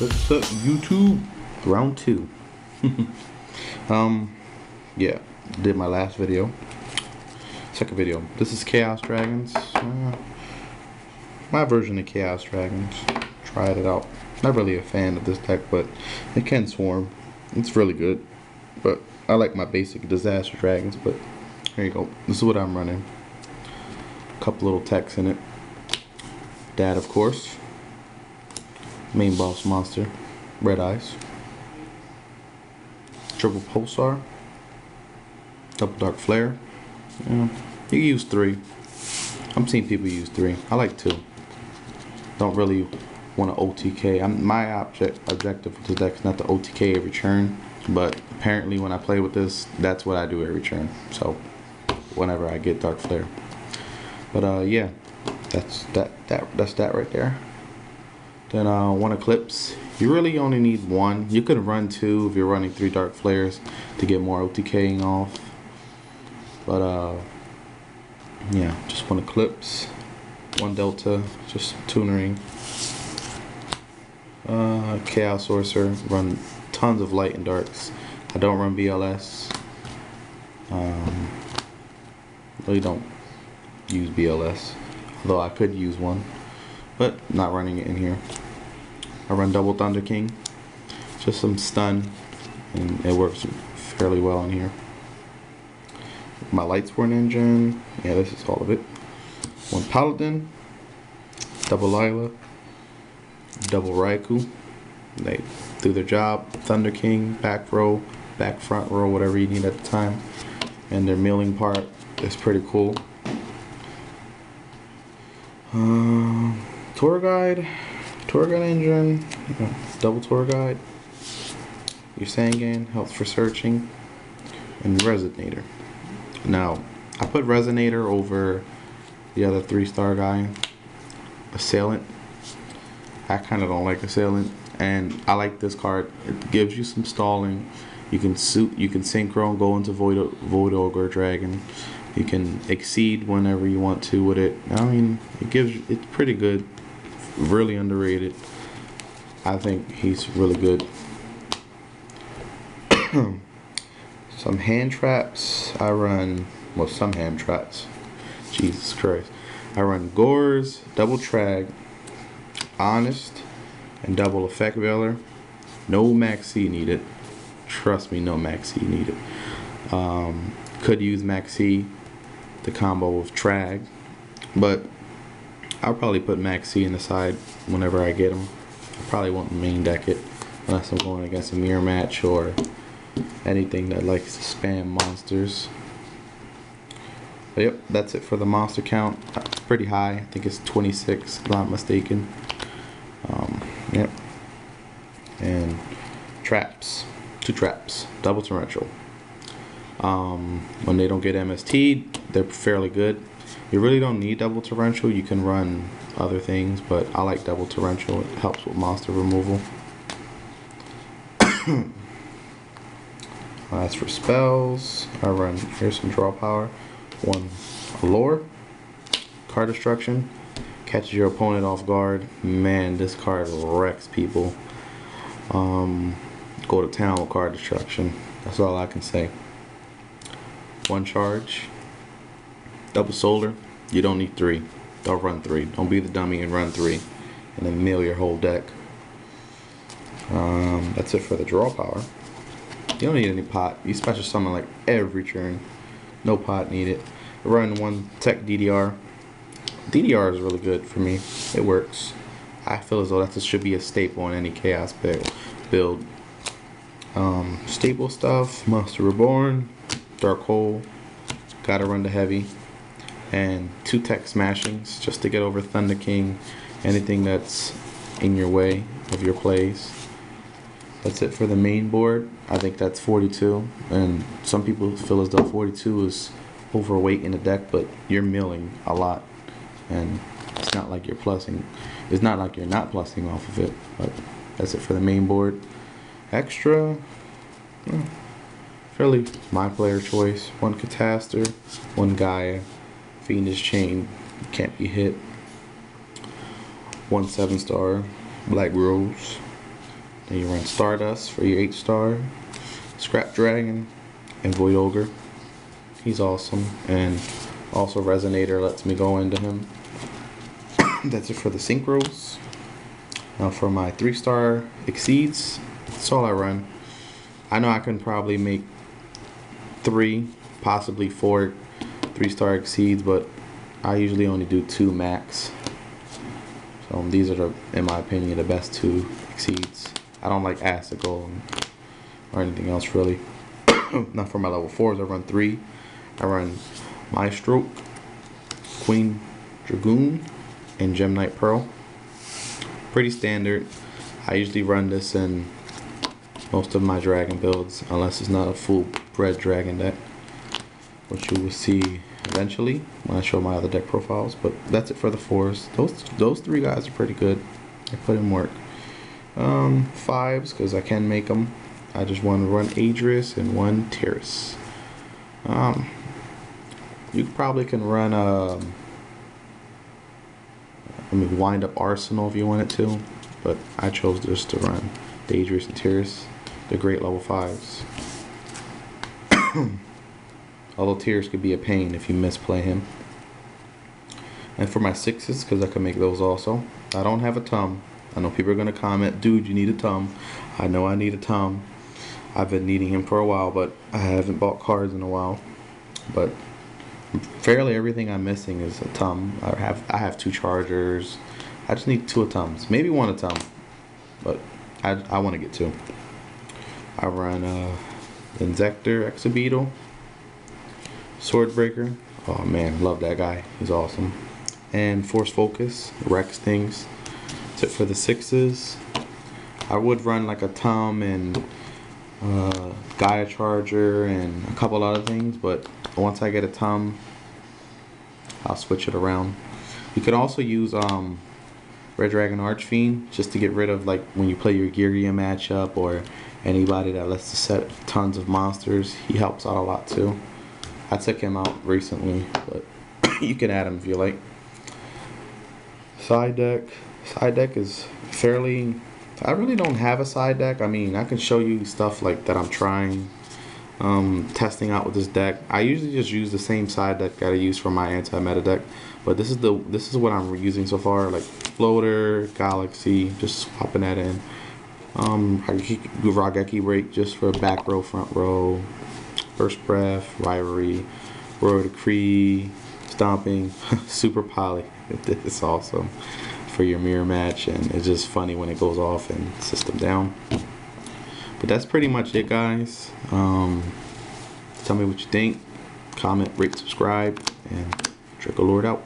What's up, YouTube? Round 2. Yeah, did my last video. Second video. This is Chaos Dragons. My version of Chaos Dragons. Tried it out. Not really a fan of this deck, but it can swarm. It's really good. But I like my basic Disaster Dragons, but here you go. This is what I'm running. A couple little techs in it. Dad, of course. Main boss monster. Red Eyes. Triple Pulsar. Double Dark Flare. Yeah, you can use 3. I'm seeing people use 3. I like 2. Don't really want to OTK. My objective with this deck is not to OTK every turn, but apparently when I play with this, that's what I do every turn. So whenever I get Dark Flare. But yeah, that's that right there. Then one Eclipse. You really only need 1. You could run 2 if you're running 3 Dark Flares to get more OTKing off. But yeah, just 1 Eclipse, 1 Delta, just tunering. Chaos Sorcerer, run tons of light and darks. I don't run BLS. Really don't use BLS, although I could use one, but not running it in here. I run double Thunder King, just some stun, and it works fairly well in here. My Lightsworn engine, yeah, this is all of it. 1 Paladin, double Lila, double Raikou. They do their job. Thunder King, back row, back front row, whatever you need at the time. And their milling part is pretty cool. Tour Guide engine, double Tour Guide. Your Sangan helps for searching, and Resonator. Now, I put Resonator over the other 3-star guy, Assailant. I kind of don't like Assailant, and I like this card. It gives you some stalling. You can synchro and go into Void Ogre Dragon. You can exceed whenever you want to with it. I mean, it's pretty good. Really underrated. I think he's really good. Some hand traps. I run, well, some hand traps. Jesus Christ. I run Gores, double Trag, Honest, and double Effect Veiler. No Max C needed. Trust me, no Max C needed. Could use Max C to combo with Trag, but I'll probably put Max C in the side whenever I get him. I probably won't main deck it unless I'm going against a mirror match or anything that likes to spam monsters. But yep, that's it for the monster count. It's pretty high. I think it's 26, if I'm not mistaken. Yep. And traps. 2 traps. Double torrential. When they don't get MST'd, they're fairly good. You really don't need double torrential. You can run other things, but I like double torrential. It helps with monster removal. As for spells, I run, here's some draw power. 1 Allure, card destruction, catches your opponent off guard. Man, this card wrecks people. Go to town with card destruction. That's all I can say. 1 charge, double solar. You don't need 3. Don't run 3. Don't be the dummy and run 3, and then mill your whole deck. That's it for the draw power. You don't need any pot. You special summon like every turn. No pot needed. Run 1 tech DDR. DDR is really good for me. It works. I feel as though that should be a staple in any Chaos build. Staple stuff. Monster Reborn. Dark Hole. Gotta run the heavy. And 2 tech smashings just to get over Thunder King. Anything that's in your way of your plays. That's it for the main board. I think that's 42, and some people feel as though 42 is overweight in the deck, but you're milling a lot, and it's not like you're plussing. It's not like you're not plussing off of it, but that's it for the main board. Extra, fairly my player choice. 1 Catastor, 1 Gaia, Fiendish Chain, can't be hit. 1 7-star, Black Rose. Then you run Stardust for your 8-star, Scrap Dragon, and Void Ogre. He's awesome, and also Resonator lets me go into him. That's it for the synchros. Now for my 3-star exceeds, that's all I run. I know I can probably make 3, possibly 4 3-star exceeds, but I usually only do 2 max. So these are, in my opinion, the best 2 exceeds. I don't like Acid Gold or anything else really. Now for my level 4s, I run 3. I run Maestroke, Queen Dragoon, and Gem Knight Pearl. Pretty standard. I usually run this in most of my dragon builds, unless it's not a full bred dragon deck, which you will see eventually when I show my other deck profiles. But that's it for the 4s. Those 3 guys are pretty good. I put in work. 5s because I can make them. I just want to run Adris and 1 Terrace. You probably can run Wind Up Arsenal if you wanted to, but I chose just to run Adris and Terrace. They're great level 5s. Although Terrace could be a pain if you misplay him. And for my 6s, because I can make those also, I don't have a Tum. I know people are going to comment, dude, you need a Tum. I know I need a Tum. I've been needing him for a while, but I haven't bought cards in a while. But fairly everything I'm missing is a Tum. I have 2 Chargers. I just need 2 Tums. Maybe 1 Tum. But I want to get 2. I run Inzektor, Exobeetle, Swordbreaker. Oh man, love that guy. He's awesome. And Force Focus, Rex things. That's it for the 6s. I would run like a Tum and Gaia Charger and a couple other things, but once I get a Tum, I'll switch it around. You could also use Red Dragon Archfiend just to get rid of, like, when you play your Giria matchup or anybody that lets to set tons of monsters. He helps out a lot too. I took him out recently, but you can add him if you like. Side deck is fairly, I really don't have a side deck. I mean, I can show you stuff like that I'm trying, testing out with this deck. I usually just use the same side deck that I use for my anti-meta deck, but this is what I'm using so far. Like Floater, Galaxy, just swapping that in. Rageki Break just for back row, front row, First Breath, Rivalry, Royal Decree, Stomping, Super Poly. It's awesome for your mirror match, and it's just funny when it goes off and system down. But that's pretty much it, guys. Tell me what you think. Comment, rate, subscribe, and Draco Lord out.